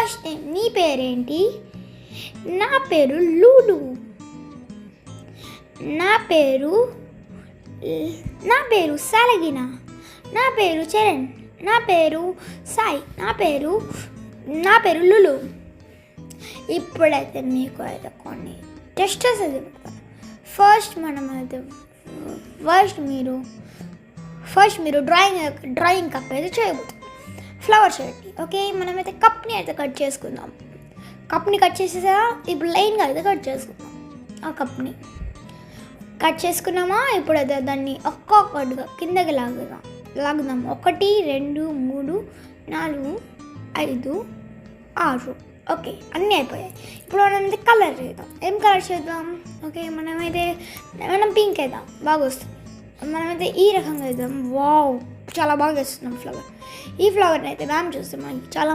First name. నీ పేరేంటి? నా పేరు లూలు. నా పేరు సాలగిన. నా పేరు చరణ్. నా పేరు సాయి. నా పేరు లులు. ఇప్పుడైతే మీకు అయితే కొన్ని టెస్టర్స్ అయితే పెడతాను. ఫస్ట్ మీరు డ్రాయింగ్ కప్ అయితే చేయబోతుంది. Flower shirt. ఓకే, మనమైతే కప్ని అయితే కట్ చేసుకుందాం. కప్ని కట్ చేసేసా. ఇప్పుడు లైన్గా అయితే కట్ చేసుకుందాం. ఆ కప్ని కట్ చేసుకున్నామా. ఇప్పుడు అయితే దాన్ని ఒక్కొక్కటిగా కిందకి లాగుదాం. 1 2 3 4 5 6. ఓకే, అన్నీ అయిపోయాయి. ఇప్పుడు మనమైతే కలర్ చేద్దాం. ఏం కలర్ చేద్దాం? ఓకే, మనం పింక్ వేద్దాం, బాగా వస్తుంది. మనమైతే ఈ రకంగా వేద్దాం. వావ్, చాలా బాగా వేస్తున్నాం ఫ్లవర్. ఈ ఫ్లవర్ని అయితే మ్యామ్ చూస్తే మనకి చాలా